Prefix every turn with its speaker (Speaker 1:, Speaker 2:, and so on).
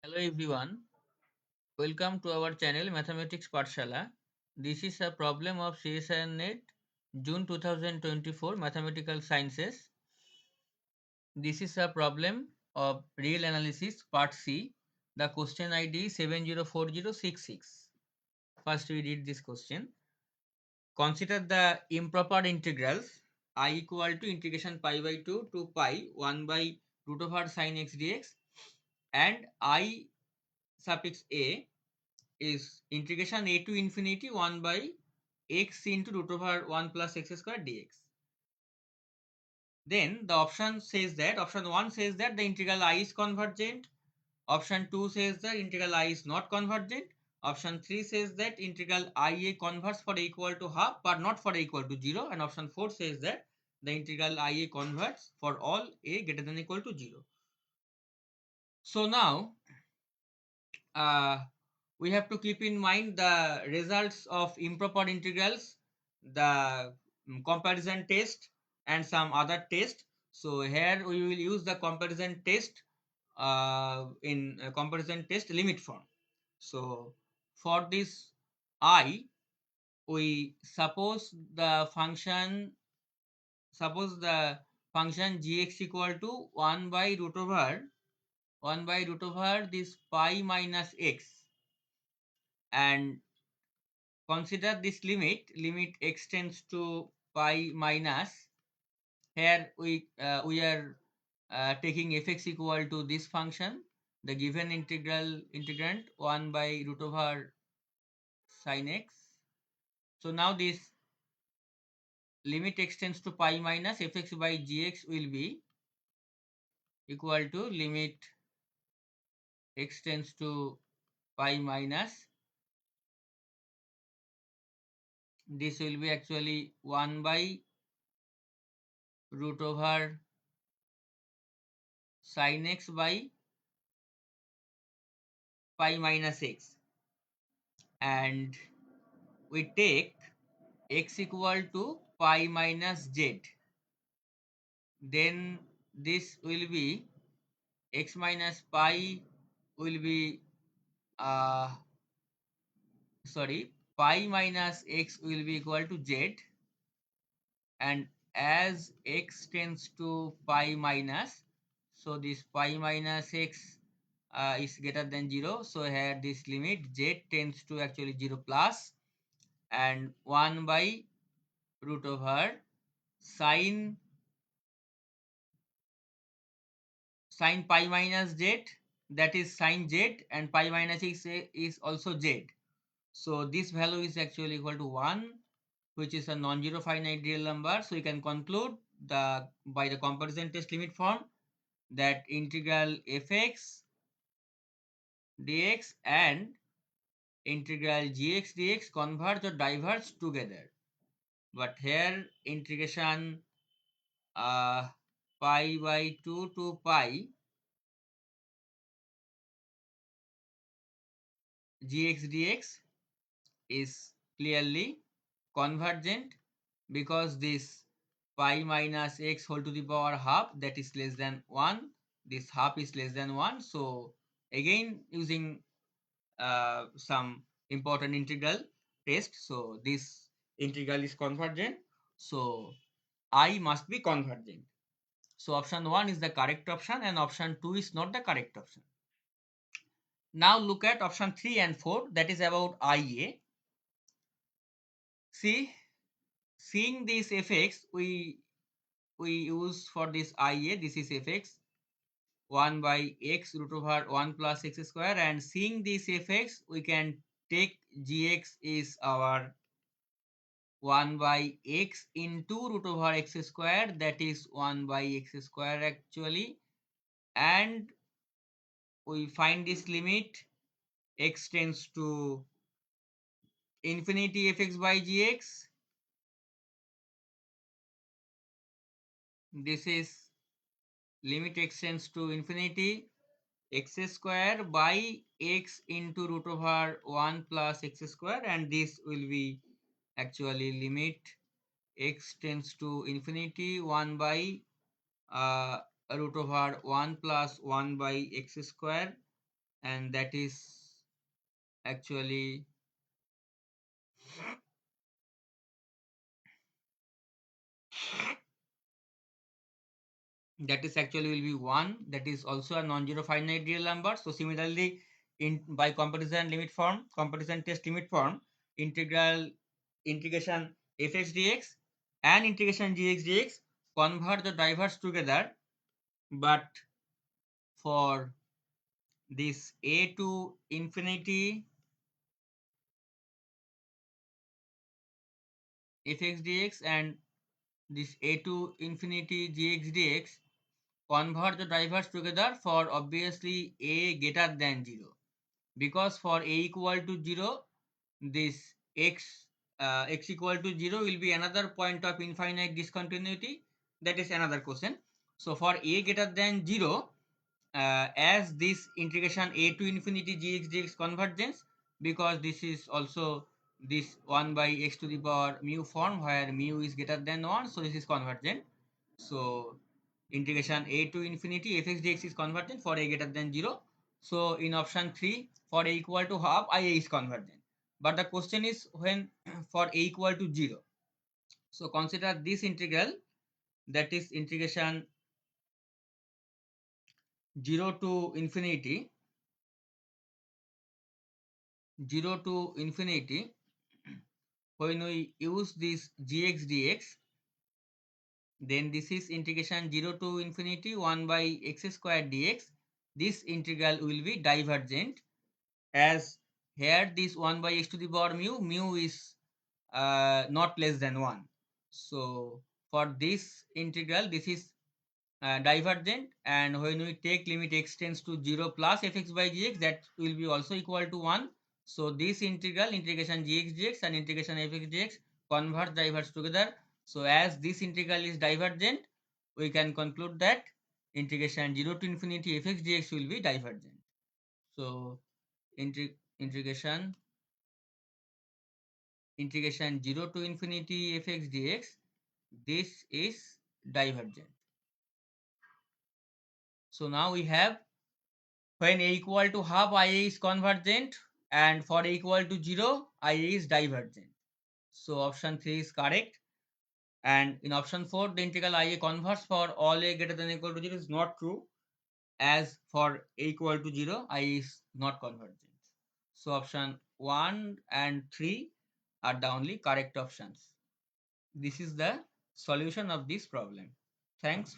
Speaker 1: Hello everyone, welcome to our channel Mathematics Pathshala. This is a problem of CSIR Net June 2024 Mathematical Sciences. This is a problem of real analysis part C. The question ID is 704066. First we read this question. Consider the improper integrals I equal to integration pi by 2 to pi 1 by root over sin x dx and I suffix a is integration a to infinity 1 by x into root over 1 plus x square dx. Then the option 1 says that the integral I is convergent. Option 2 says that integral I is not convergent. Option 3 says that integral IA converges for a equal to half but not for a equal to 0. And option 4 says that the integral IA converges for all a greater than equal to 0. So now we have to keep in mind the results of improper integrals, the comparison test and some other test. So here we will use the comparison test in comparison test limit form. So for this I, we suppose the function gx equal to 1 by root over this pi minus x, and consider this limit x tends to pi minus. Here we are taking fx equal to this function, the given integrand 1 by root over sin x. So now this limit x tends to pi minus fx by gx will be equal to limit x tends to pi minus, this will be actually 1 by root over sin x by pi minus x, and we take x equal to pi minus z, then this will be x minus pi will be pi minus x will be equal to z, and as x tends to pi minus, so this pi minus x is greater than 0, so here this limit z tends to actually 0 plus, and 1 by root over sin pi minus z, that is sin z, and pi minus x is also z. So this value is actually equal to 1, which is a non-zero finite real number. So you can conclude by the comparison test limit form that integral fx dx and integral gx dx converge or diverge together. But here integration pi by 2 to pi gx dx is clearly convergent because this pi minus x whole to the power half, that is less than 1, this half is less than 1. So again using some important integral test, so this integral is convergent, so I must be convergent. So option 1 is the correct option and option 2 is not the correct option. Now look at option 3 and 4, that is about IA. Seeing this fx, we use for this IA, this is fx 1 by x root over 1 plus x square, and seeing this fx we can take gx is our 1 by x into root over x square, that is 1 by x square actually, and we find this limit x tends to infinity fx by gx. This is limit x tends to infinity x square by x into root over 1 plus x square, and this will be actually limit x tends to infinity 1 by root over 1 plus 1 by x square and that is actually will be 1. That is also a non-zero finite real number. So similarly, in by comparison test limit form, integration fx dx and integration gx dx convert the drivers together, but for this a to infinity fx dx and this a to infinity gx dx convert the drivers together for obviously a greater than 0, because for a equal to 0 this x equal to 0 will be another point of infinite discontinuity. That is another question. So for a greater than 0, as this integration a to infinity gx dx convergence, because this is also this 1 by x to the power mu form where mu is greater than 1, so this is convergent. So integration a to infinity fx dx is convergent for a greater than 0. So in option 3, for a equal to half, ia is convergent. But the question is when for a equal to 0. So consider this integral, that is integration 0 to infinity 0 to infinity. When we use this gx dx, then this is integration 0 to infinity 1 by x square dx. This integral will be divergent, as here this 1 by x to the power mu is not less than 1. So for this integral, this is divergent, and when we take limit x tends to 0 plus fx by gx, that will be also equal to 1. So this integral, integration gx dx and integration fx dx converge diverge together. So as this integral is divergent, we can conclude that integration 0 to infinity fx dx will be divergent. So integration 0 to infinity fx dx, this is divergent. So now we have when a equal to half, ia is convergent, and for a equal to 0, ia is divergent. So option 3 is correct. And in option 4, the integral ia converges for all a greater than or equal to 0 is not true, as for a equal to 0, ia is not convergent. So option 1 and 3 are the only correct options. This is the solution of this problem. Thanks.